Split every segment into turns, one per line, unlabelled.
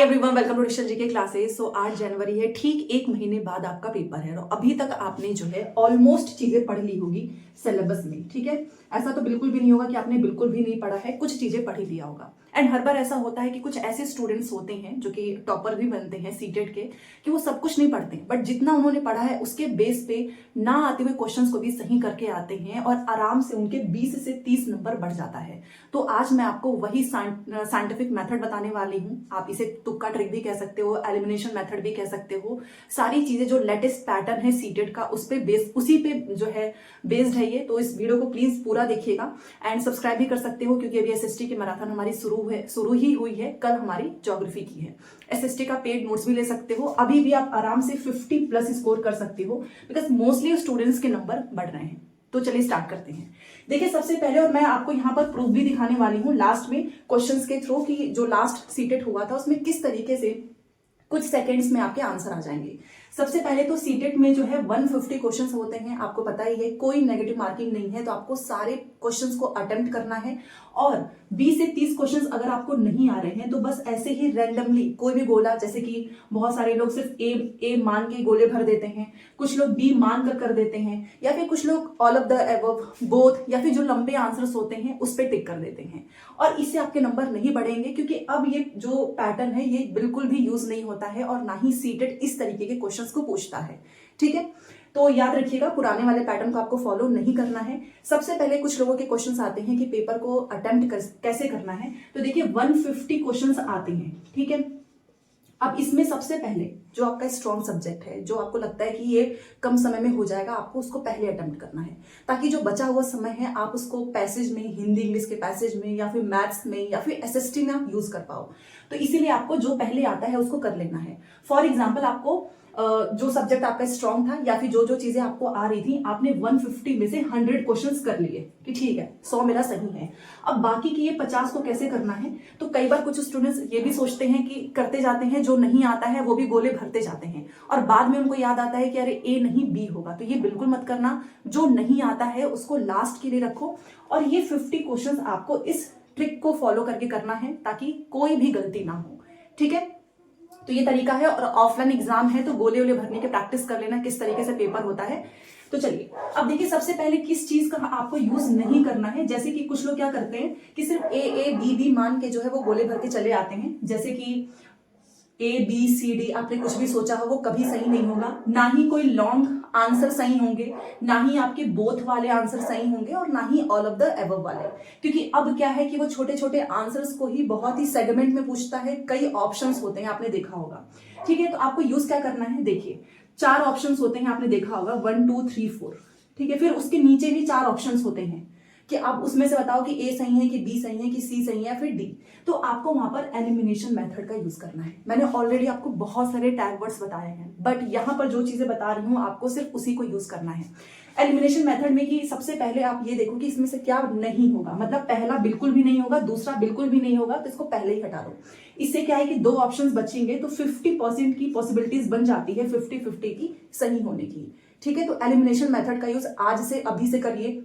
Everyone, welcome to digital GK classes. So 8 जनवरी है, ठीक एक महीने बाद आपका पेपर है और अभी तक आपने जो है ऑलमोस्ट चीजें पढ़ ली होगी सिलेबस में। ठीक है, ऐसा तो बिल्कुल भी नहीं होगा कि आपने बिल्कुल भी नहीं पढ़ा है, कुछ चीजें पढ़ ही लिया होगा। एंड हर बार ऐसा होता है कि कुछ ऐसे स्टूडेंट्स होते हैं जो कि टॉपर भी बनते हैं सीटेट के, कि वो सब कुछ नहीं पढ़ते, बट जितना उन्होंने पढ़ा है उसके बेस पे ना आते हुए क्वेश्चंस को भी सही करके आते हैं और आराम से उनके 20 से 30 नंबर बढ़ जाता है। तो आज मैं आपको वही साइंटिफिक मेथड बताने वाली हूँ। आप इसे तुक्का ट्रिक भी कह सकते हो, एलिमिनेशन मेथड भी कह सकते हो। सारी चीजें जो लेटेस्ट पैटर्न है सीटेट का उस पे बेस, उसी पे जो है बेस्ड है ये। तो इस वीडियो को प्लीज पूरा देखिएगा एंड सब्सक्राइब भी कर सकते हो, क्योंकि अभी एसएसटी की मैराथन हमारी शुरू ही हुई है। कल हमारी ज्योग्राफी की है। एसएसटी का पेड नोट्स भी ले सकते हो, अभी भी आप आराम से 50 प्लस स्कोर कर सकते हो, बिकॉज मोस्टली स्टूडेंट्स के नंबर बढ़ रहे हैं। तो चलिए स्टार्ट करते हैं। देखिए सबसे पहले, और मैं आपको यहाँ पर प्रूफ भी दिखाने वाली हूँ लास्ट में क्वेश्चंस के थ्रू, कि जो लास्ट सीटेट हुआ था उसमें किस तरीके से कुछ सेकंड्स में आपके आंसर आ जाएंगे। सबसे पहले तो सीटेट में जो है 150 क्वेश्चंस होते हैं, आपको पता ही है, कोई नेगेटिव मार्किंग नहीं है। तो आपको सारे क्वेश्चंस को अटेम्प्ट करना है और 20 से 30 क्वेश्चंस अगर आपको नहीं आ रहे हैं तो बस ऐसे ही रैंडमली कोई भी गोला, जैसे कि बहुत सारे लोग सिर्फ ए मान के गोले भर देते हैं, कुछ लोग बी मान कर देते हैं, या फिर कुछ लोग all of the above, both, या फिर जो लंबे आंसर्स होते हैं उस पर टिक कर देते हैं। और इससे आपके नंबर नहीं बढ़ेंगे, क्योंकि अब ये जो पैटर्न है ये बिल्कुल भी यूज नहीं होता है और ना ही सीटेट इस तरीके के क्वेश्चंस को पूछता है। ठीक है, तो याद रखिएगा, पुराने वाले पैटर्न को आपको फॉलो नहीं करना है। सबसे पहले कुछ लोगों के क्वेश्चंस आते हैं कि पेपर को अटेम्प्ट कैसे करना है। तो देखिए 150 क्वेश्चंस आते हैं। ठीक है, अब इसमें सबसे पहले जो आपका स्ट्रॉन्ग सब्जेक्ट है, जो आपको लगता है कि ये कम समय में हो जाएगा, आपको उसको पहले अटेम्प्ट करना है, ताकि जो बचा हुआ समय है आप उसको पैसेज में, हिंदी इंग्लिश के पैसेज में, या फिर मैथ्स में, या फिर एसएसटी में आप यूज कर पाओ। तो इसीलिए आपको जो पहले आता है उसको कर लेना है। फॉर एग्जाम्पल, आपको जो सब्जेक्ट आपका स्ट्रॉन्ग था, या फिर जो जो चीजें आपको आ रही थी, आपने 150 में से 100 क्वेश्चंस कर लिए कि ठीक है 100 मेरा सही है। अब बाकी की ये 50 को कैसे करना है। तो कई बार कुछ स्टूडेंट्स ये भी सोचते हैं कि करते जाते हैं, जो नहीं आता है वो भी गोले भरते जाते हैं, और बाद में उनको याद आता है कि अरे ए नहीं बी होगा। तो ये बिल्कुल मत करना। जो नहीं आता है उसको लास्ट के लिए रखो, और ये 50 क्वेश्चंस आपको इस ट्रिक को फॉलो करके करना है, ताकि कोई भी गलती ना हो। ठीक है, तो ये तरीका है। और ऑफलाइन एग्जाम है तो गोले वोले भरने के प्रैक्टिस कर लेना, किस तरीके से पेपर होता है। तो चलिए अब देखिए, सबसे पहले किस चीज का आपको यूज नहीं करना है। जैसे कि कुछ लोग क्या करते हैं कि सिर्फ ए बी मान के जो है वो गोले भर के चले आते हैं, जैसे कि ABCD आपने कुछ भी सोचा हो वो कभी सही नहीं होगा। ना ही कोई लॉन्ग आंसर सही होंगे, ना ही आपके बोथ वाले आंसर सही होंगे, और ना ही ऑल ऑफ द अबव वाले। क्योंकि अब क्या है कि वो छोटे छोटे आंसर्स को ही बहुत ही सेगमेंट में पूछता है, कई ऑप्शंस होते हैं, आपने देखा होगा। ठीक है, तो आपको यूज क्या करना है, देखिए 4 ऑप्शंस होते हैं, आपने देखा होगा 1 2 3 4। ठीक है, फिर उसके नीचे भी 4 ऑप्शंस होते हैं कि आप उसमें से बताओ कि ए सही है, कि बी सही है, कि सी सही है, या फिर डी। तो आपको वहां पर एलिमिनेशन मेथड का यूज करना है। मैंने ऑलरेडी आपको बहुत सारे टैग वर्ड्स बताए हैं, बट यहां पर जो चीजें बता रही हूं आपको सिर्फ उसी को यूज करना है एलिमिनेशन मेथड में। कि सबसे पहले आप ये देखो कि इसमें से क्या नहीं होगा, मतलब पहला बिल्कुल भी नहीं होगा, दूसरा बिल्कुल भी नहीं होगा, तो इसको पहले ही हटा दो। इससे क्या है कि 2 ऑप्शंस बचेंगे, तो 50% की पॉसिबिलिटीज बन जाती है 50-50 की सही होने की। ठीक है, तो एलिमिनेशन मेथड का यूज आज से, अभी से करिए।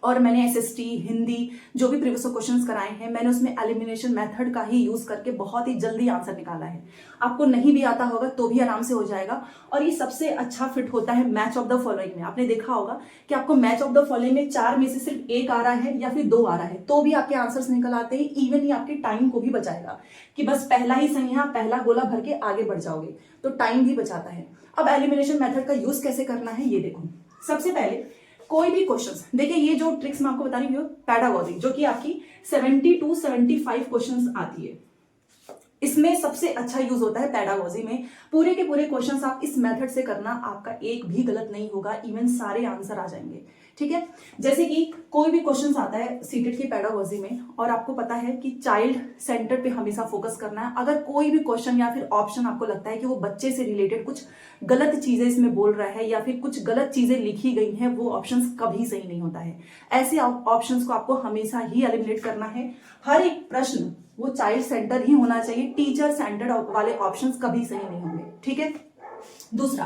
और मैंने एसएसटी, हिंदी, जो भी प्रीवियस क्वेश्चंस कराए हैं, मैंने उसमें एलिमिनेशन मेथड का ही यूज करके बहुत ही जल्दी आंसर निकाला है। आपको नहीं भी आता होगा तो भी आराम से हो जाएगा। और ये सबसे अच्छा फिट होता है मैच ऑफ द फॉलोइंग में। आपने देखा होगा कि आपको मैच ऑफ द फॉलोइंग में 4 में से सिर्फ 1 आ रहा है या फिर 2 आ रहा है, तो भी आपके आंसर्स निकल आते हैं। इवन ही आपके टाइम को भी बचाएगा, कि बस पहला ही सही है, पहला गोला भर के आगे बढ़ जाओगे, तो टाइम भी बचाता है। अब एलिमिनेशन मेथड का यूज कैसे करना है ये देखो। सबसे पहले कोई भी क्वेश्चंस, देखिए ये जो ट्रिक्स मैं आपको बता रही हूँ पैडागोजी, जो कि आपकी 70 to 75 क्वेश्चंस आती है, इसमें सबसे अच्छा यूज होता है पैडागोजी में। पूरे के पूरे क्वेश्चंस आप इस मेथड से करना, आपका एक भी गलत नहीं होगा, इवन सारे आंसर आ जाएंगे। ठीक है, जैसे कि कोई भी क्वेश्चंस आता है सीटेट की पैडागोजी में, और आपको पता है कि चाइल्ड सेंटर पे हमेशा फोकस करना है। अगर कोई भी क्वेश्चन या फिर ऑप्शन आपको लगता है कि वो बच्चे से रिलेटेड कुछ गलत चीजें इसमें बोल रहा है, या फिर कुछ गलत चीजें लिखी गई हैं, वो ऑप्शंस कभी सही नहीं होता है। ऐसे ऑप्शंस को आपको हमेशा ही एलिमिनेट करना है। हर एक प्रश्न वो चाइल्ड सेंटर ही होना चाहिए, टीचर सेंटर्ड वाले ऑप्शंस कभी सही नहीं होंगे। ठीक है, दूसरा,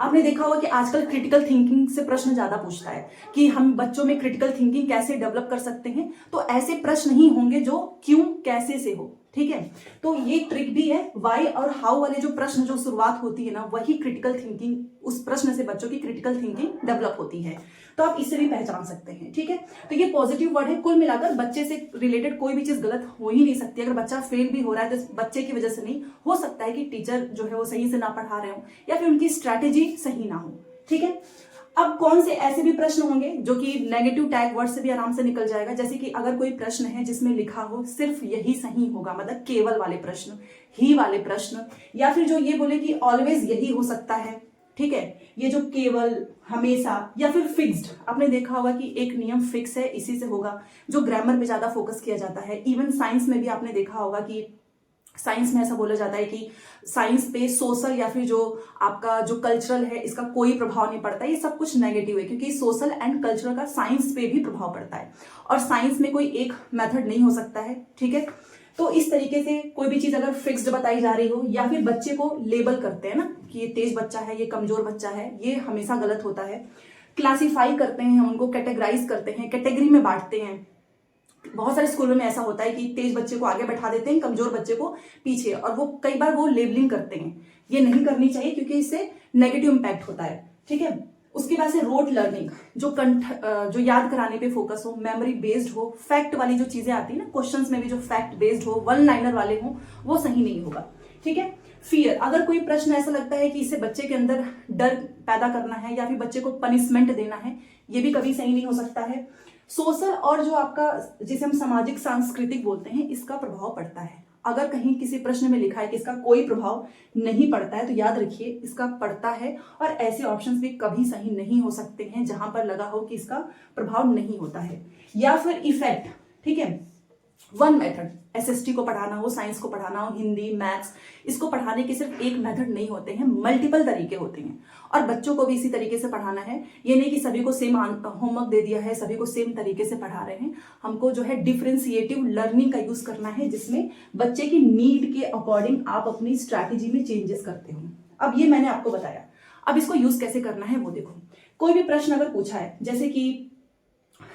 आपने देखा होगा कि आजकल क्रिटिकल थिंकिंग से प्रश्न ज्यादा पूछता है कि हम बच्चों में क्रिटिकल थिंकिंग कैसे डेवलप कर सकते हैं। तो ऐसे प्रश्न ही होंगे जो क्यों कैसे से हो, ठीक है। तो ये ट्रिक भी है, वाई और हाउ वाले जो प्रश्न जो शुरुआत होती है ना, वही क्रिटिकल थिंकिंग, उस प्रश्न से बच्चों की क्रिटिकल थिंकिंग डेवलप होती है। तो आप इससे भी पहचान सकते हैं, ठीक है। तो ये पॉजिटिव वर्ड है। कुल मिलाकर बच्चे से रिलेटेड कोई भी चीज गलत हो ही नहीं सकती। अगर बच्चा फेल भी हो रहा है तो बच्चे की वजह से नहीं हो सकता है कि टीचर जो है वो सही से ना पढ़ा रहे हो या फिर उनकी स्ट्रैटेजी सही ना हो, ठीक है। अब कौन से ऐसे भी प्रश्न होंगे जो कि नेगेटिव टैग वर्ड से भी आराम से निकल जाएगा, जैसे कि अगर कोई प्रश्न है जिसमें लिखा हो सिर्फ यही सही होगा, मतलब केवल वाले प्रश्न, ही वाले प्रश्न, या फिर जो ये बोले कि ऑलवेज यही हो सकता है, ठीक है। ये जो केवल, हमेशा, या फिर फिक्स्ड, आपने देखा होगा कि एक नियम फिक्स है, इसी से होगा, जो ग्रामर पे ज्यादा फोकस किया जाता है। इवन साइंस में भी आपने देखा होगा कि साइंस में ऐसा बोला जाता है कि साइंस पे सोशल या फिर जो आपका जो कल्चरल है इसका कोई प्रभाव नहीं पड़ता। ये सब कुछ नेगेटिव है, क्योंकि सोशल एंड कल्चरल का साइंस पे भी प्रभाव पड़ता है और साइंस में कोई एक मेथड नहीं हो सकता है, ठीक है। तो इस तरीके से कोई भी चीज अगर फिक्स्ड बताई जा रही हो या फिर बच्चे को लेबल करते हैं ना कि ये तेज बच्चा है, ये कमजोर बच्चा है, ये हमेशा गलत होता है। क्लासीफाई करते हैं, हम उनको कैटेगराइज करते हैं, कैटेगरी में बांटते हैं। बहुत सारे स्कूलों में ऐसा होता है कि तेज बच्चे को आगे बैठा देते हैं, कमजोर बच्चे को पीछे, और वो कई बार वो लेबलिंग करते हैं। ये नहीं करनी चाहिए क्योंकि इससे नेगेटिव इंपैक्ट होता है, ठीक है। उसके बाद से रोट लर्निंग, जो याद कराने पे फोकस हो, मेमोरी बेस्ड हो, फैक्ट वाली जो चीजें आती है ना क्वेश्चंस में भी, जो फैक्ट बेस्ड हो, वन लाइनर वाले हो, वो सही नहीं होगा, ठीक है। फियर, अगर कोई प्रश्न ऐसा लगता है कि इससे बच्चे के अंदर डर पैदा करना है या फिर बच्चे को पनिशमेंट देना है, ये भी कभी सही नहीं हो सकता है। सोशल और जो आपका, जिसे हम सामाजिक सांस्कृतिक बोलते हैं, इसका प्रभाव पड़ता है। अगर कहीं किसी प्रश्न में लिखा है कि इसका कोई प्रभाव नहीं पड़ता है, तो याद रखिए इसका पड़ता है, और ऐसे ऑप्शंस भी कभी सही नहीं हो सकते हैं जहां पर लगा हो कि इसका प्रभाव नहीं होता है। या फिर इफेक्ट, ठीक है। वन मेथड, एसएसटी को पढ़ाना हो, साइंस को पढ़ाना हो, हिंदी, मैथ्स, इसको पढ़ाने के सिर्फ एक मेथड नहीं होते हैं, मल्टीपल तरीके होते हैं। और बच्चों को भी इसी तरीके से पढ़ाना है। ये नहीं कि सभी को सेम होमवर्क दे दिया है, सभी को सेम तरीके से पढ़ा रहे हैं। हमको जो है डिफरेंशिएटिव लर्निंग का यूज करना है, जिसमें बच्चे की नीड के अकॉर्डिंग आप अपनी स्ट्रैटेजी में चेंजेस करते हो। अब ये मैंने आपको बताया, अब इसको यूज कैसे करना है वो देखो। कोई भी प्रश्न अगर पूछा है, जैसे कि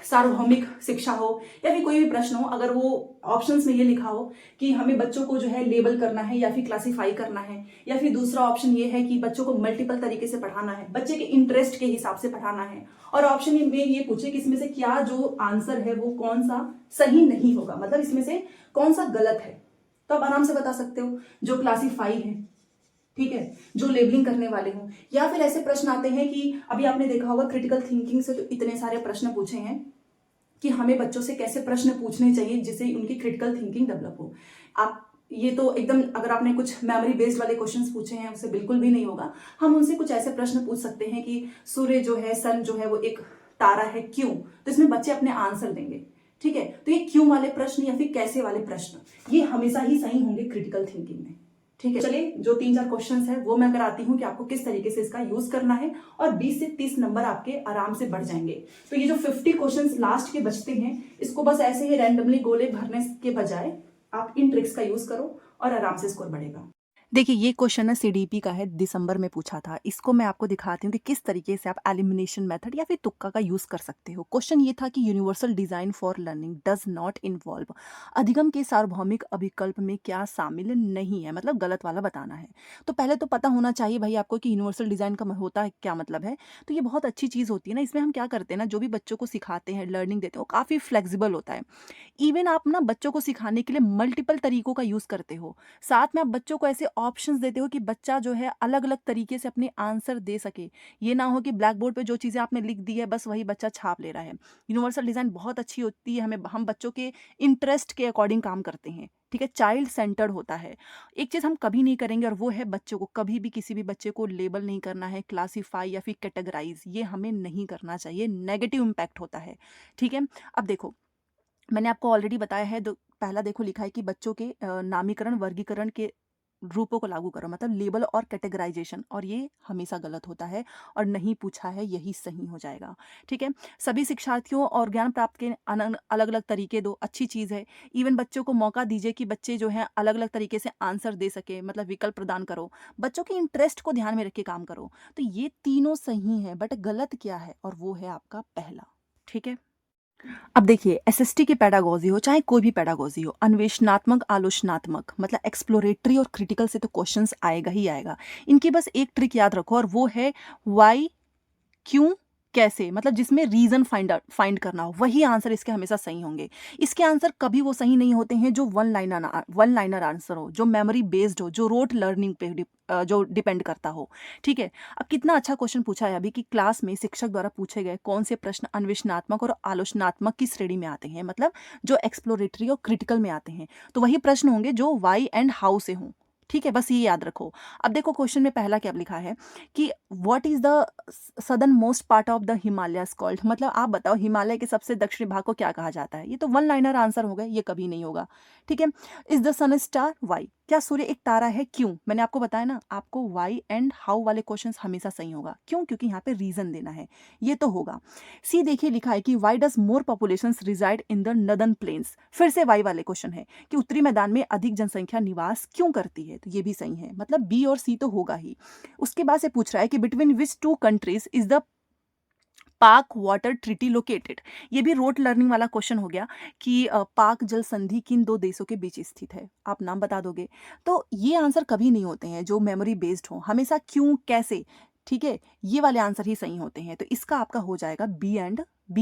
सार्वभौमिक शिक्षा हो या फिर कोई भी प्रश्न हो, अगर वो ऑप्शंस में ये लिखा हो कि हमें बच्चों को जो है लेबल करना है या फिर क्लासिफाई करना है, या फिर दूसरा ऑप्शन ये है कि बच्चों को मल्टीपल तरीके से पढ़ाना है, बच्चे के इंटरेस्ट के हिसाब से पढ़ाना है, और ऑप्शन में ये पूछे कि इसमें से क्या जो आंसर है वो कौन सा सही नहीं होगा, मतलब इसमें से कौन सा गलत है, तो आप आराम से बता सकते हो। जो क्लासिफाई है, ठीक है, जो लेबलिंग करने वाले हों, या फिर ऐसे प्रश्न आते हैं कि अभी आपने देखा होगा क्रिटिकल थिंकिंग से तो इतने सारे प्रश्न पूछे हैं कि हमें बच्चों से कैसे प्रश्न पूछने चाहिए जिससे उनकी क्रिटिकल थिंकिंग डेवलप हो। आप ये तो एकदम, अगर आपने कुछ मेमोरी बेस्ड वाले क्वेश्चंस पूछे हैं उससे बिल्कुल भी नहीं होगा। हम उनसे कुछ ऐसे प्रश्न पूछ सकते हैं कि सूर्य जो है, सन जो है वो एक तारा है, क्यों, तो इसमें बच्चे अपने आंसर देंगे, ठीक है। तो ये क्यों वाले प्रश्न या फिर कैसे वाले प्रश्न, ये हमेशा ही सही होंगे क्रिटिकल थिंकिंग में, ठीक है। चलिए, जो 3-4 क्वेश्चंस है वो मैं कराती हूँ कि आपको किस तरीके से इसका यूज करना है, और 20 से 30 नंबर आपके आराम से बढ़ जाएंगे। तो ये जो 50 क्वेश्चंस लास्ट के बचते हैं, इसको बस ऐसे ही रैंडमली गोले भरने के बजाय आप इन ट्रिक्स का यूज करो और आराम से स्कोर बढ़ेगा।
देखिए, ये क्वेश्चन ना सीडीपी का है, दिसंबर में पूछा था। इसको मैं आपको दिखाती हूँ कि किस तरीके से आप एलिमिनेशन मेथड या फिर तुक्का का यूज़ कर सकते हो। क्वेश्चन ये था कि universal design for learning does not involve, अधिगम के सार्वभौमिक अभिकल्प में क्या शामिल नहीं है, मतलब गलत वाला बताना है। तो पहले तो पता होना चाहिए भाई आपको कि यूनिवर्सल डिज़ाइन का होता है क्या मतलब है। तो ये बहुत अच्छी चीज़ होती है ना, इसमें हम क्या करते हैं ना, जो भी बच्चों को सिखाते हैं, लर्निंग देते हैं, वो काफ़ी फ्लेक्सिबल होता है। इवन आप ना बच्चों को सिखाने के लिए मल्टीपल तरीकों का यूज़ करते हो, साथ में आप बच्चों को ऐसे ऑप्शंस देते हो कि बच्चा जो है अलग-अलग तरीके से अपने आंसर दे सके। ये ना हो कि ब्लैक बोर्ड पे जो चीज़ें आपने लिख दी है बस वही बच्चा छाप ले रहा है। यूनिवर्सल डिज़ाइन बहुत अच्छी होती है, हम बच्चों के इंटरेस्ट के अकॉर्डिंग काम करते हैं, ठीक है? चाइल्ड सेंटर्ड होता है। एक चीज़ हम कभी नहीं करेंगे और वो है बच्चों को कभी भी किसी भी बच्चे को लेबल नहीं करना है, क्लासिफाई या फिर कैटेगराइज़, ये हमें नहीं करना चाहिए, नेगेटिव इम्पैक्ट होता है, ठीक है? अब देखो, मैंने आपको ऑलरेडी बताया है, पहला देखो लिखा है कि बच्चों के नामीकरण वर्गीकरण के रूपों को लागू करो, मतलब लेबल और कैटेगराइजेशन, और ये हमेशा गलत होता है और नहीं पूछा है, यही सही हो जाएगा, ठीक है। सभी शिक्षार्थियों और ज्ञान प्राप्त के अलग अलग तरीके दो, अच्छी चीज़ है। इवन बच्चों को मौका दीजिए कि बच्चे जो हैं अलग अलग तरीके से आंसर दे सके, मतलब विकल्प प्रदान करो, बच्चों के इंटरेस्ट को ध्यान में रख के काम करो। तो ये तीनों सही है, बट गलत क्या है, और वो है आपका पहला, ठीक है। अब देखिए, एसएसटी की पेडागोजी हो चाहे कोई भी पेडागोजी हो, अन्वेषणात्मक, आलोचनात्मक मतलब एक्सप्लोरेटरी और क्रिटिकल से तो क्वेश्चंस आएगा ही आएगा। इनकी बस एक ट्रिक याद रखो और वो है व्हाई, क्यों, कैसे, मतलब जिसमें रीजन फाइंड करना हो, वही आंसर इसके हमेशा सही होंगे। इसके आंसर कभी वो सही नहीं होते हैं जो वन लाइनर आंसर हो, जो मेमोरी बेस्ड हो, जो रोट लर्निंग पे जो डिपेंड करता हो। ठीक है। अब कितना अच्छा क्वेश्चन पूछा है अभी कि क्लास में शिक्षक द्वारा पूछे गए कौन से प्रश्न अन्वेषणात्मक और आलोचनात्मक की श्रेणी में आते हैं, मतलब जो एक्सप्लोरेटरी और क्रिटिकल में आते हैं। तो वही प्रश्न होंगे जो वाई एंड हाउ से हों। ठीक है, बस ये याद रखो। अब देखो क्वेश्चन में पहला क्या लिखा है कि what is the southern most part of the Himalayas called, मतलब आप बताओ हिमालय के सबसे दक्षिणी भाग को क्या कहा जाता है। ये तो वन लाइनर आंसर हो गए, ये कभी नहीं होगा। ठीक है। Is the sun star, why, क्या सूर्य एक तारा है, क्यों, मैंने आपको बताया ना, आपको वाई एंड हाउ वाले क्वेश्चंस हमेशा सही होगा। क्यों, क्योंकि यहाँ पे रीजन देना है, ये तो होगा। सी देखिए लिखा है कि why does more population reside in the northern plains, फिर से वाई वाले क्वेश्चन है कि उत्तरी मैदान में अधिक जनसंख्या निवास क्यों करती है, तो ये भी सही है, मतलब बी और सी तो होगा ही। उसके बाद से पूछ रहा है कि between which two countries is the Pak water treaty located, ये भी रोट लर्निंग वाला क्वेश्चन हो गया कि पाक जल संधि किन दो देशों के बीच स्थित है, आप नाम बता दोगे। तो ये आंसर कभी नहीं होते हैं जो मेमोरी बेस्ड हो, हमेशा क्यों, कैसे। ठीक है, ये वाले आंसर ही सही होते हैं, तो इसका आपका हो जाएगा बी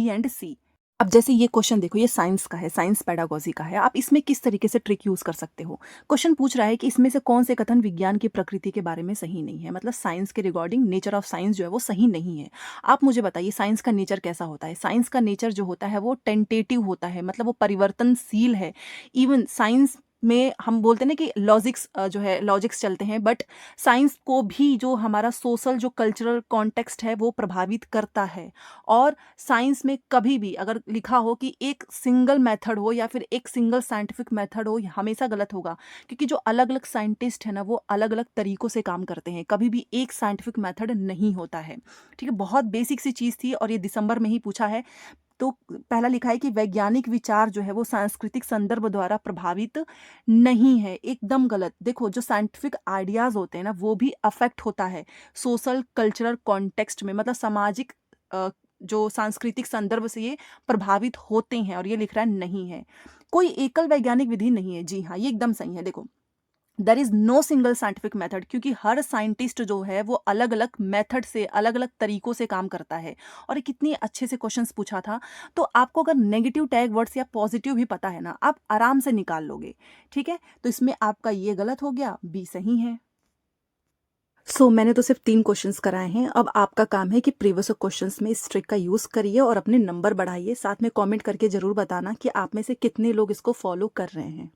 एंड सी। अब जैसे ये क्वेश्चन देखो, ये साइंस का है, साइंस पेडागोजी का है, आप इसमें किस तरीके से ट्रिक यूज कर सकते हो। क्वेश्चन पूछ रहा है कि इसमें से कौन से कथन विज्ञान की प्रकृति के बारे में सही नहीं है, मतलब साइंस के रिगार्डिंग नेचर ऑफ साइंस जो है वो सही नहीं है। आप मुझे बताइए साइंस का नेचर कैसा होता है। साइंस का नेचर जो होता है वो टेंटेटिव होता है, मतलब वो परिवर्तनशील है। इवन साइंस में हम बोलते हैं ना कि लॉजिक्स जो है लॉजिक्स चलते हैं, बट साइंस को भी जो हमारा सोशल जो कल्चरल कॉन्टेक्स्ट है वो प्रभावित करता है। और साइंस में कभी भी अगर लिखा हो कि एक सिंगल मेथड हो या फिर एक सिंगल साइंटिफिक मेथड हो, ये हमेशा गलत होगा, क्योंकि जो अलग अलग साइंटिस्ट है ना वो अलग अलग तरीकों से काम करते हैं, कभी भी एक साइंटिफिक मेथड नहीं होता है। ठीक है, बहुत बेसिक सी चीज़ थी और ये दिसंबर में ही पूछा है। तो पहला लिखा है कि वैज्ञानिक विचार जो है वो सांस्कृतिक संदर्भ द्वारा प्रभावित नहीं है, एकदम गलत। देखो जो साइंटिफिक आइडियाज होते हैं ना वो भी अफेक्ट होता है सोशल कल्चरल कॉन्टेक्स्ट में, मतलब सामाजिक जो सांस्कृतिक संदर्भ से ये प्रभावित होते हैं, और ये लिख रहा है नहीं है, कोई एकल वैज्ञानिक विधि नहीं है। जी हाँ, ये एकदम सही है। देखो there is no single scientific method, क्योंकि हर साइंटिस्ट जो है वो अलग अलग मेथड से अलग अलग तरीकों से काम करता है। और ये कितनी अच्छे से क्वेश्चंस पूछा था। तो आपको अगर नेगेटिव टैग वर्ड्स या पॉजिटिव भी पता है ना, आप आराम से निकाल लोगे। ठीक है, तो इसमें आपका ये गलत हो गया, बी सही है। मैंने तो सिर्फ 3 क्वेश्चंस कराए हैं। अब आपका काम है कि प्रीवियस क्वेश्चंस में इस ट्रिक का यूज़ करिए और अपने नंबर बढ़ाइए। साथ में कमेंट करके ज़रूर बताना कि आप में से कितने लोग इसको फॉलो कर रहे हैं।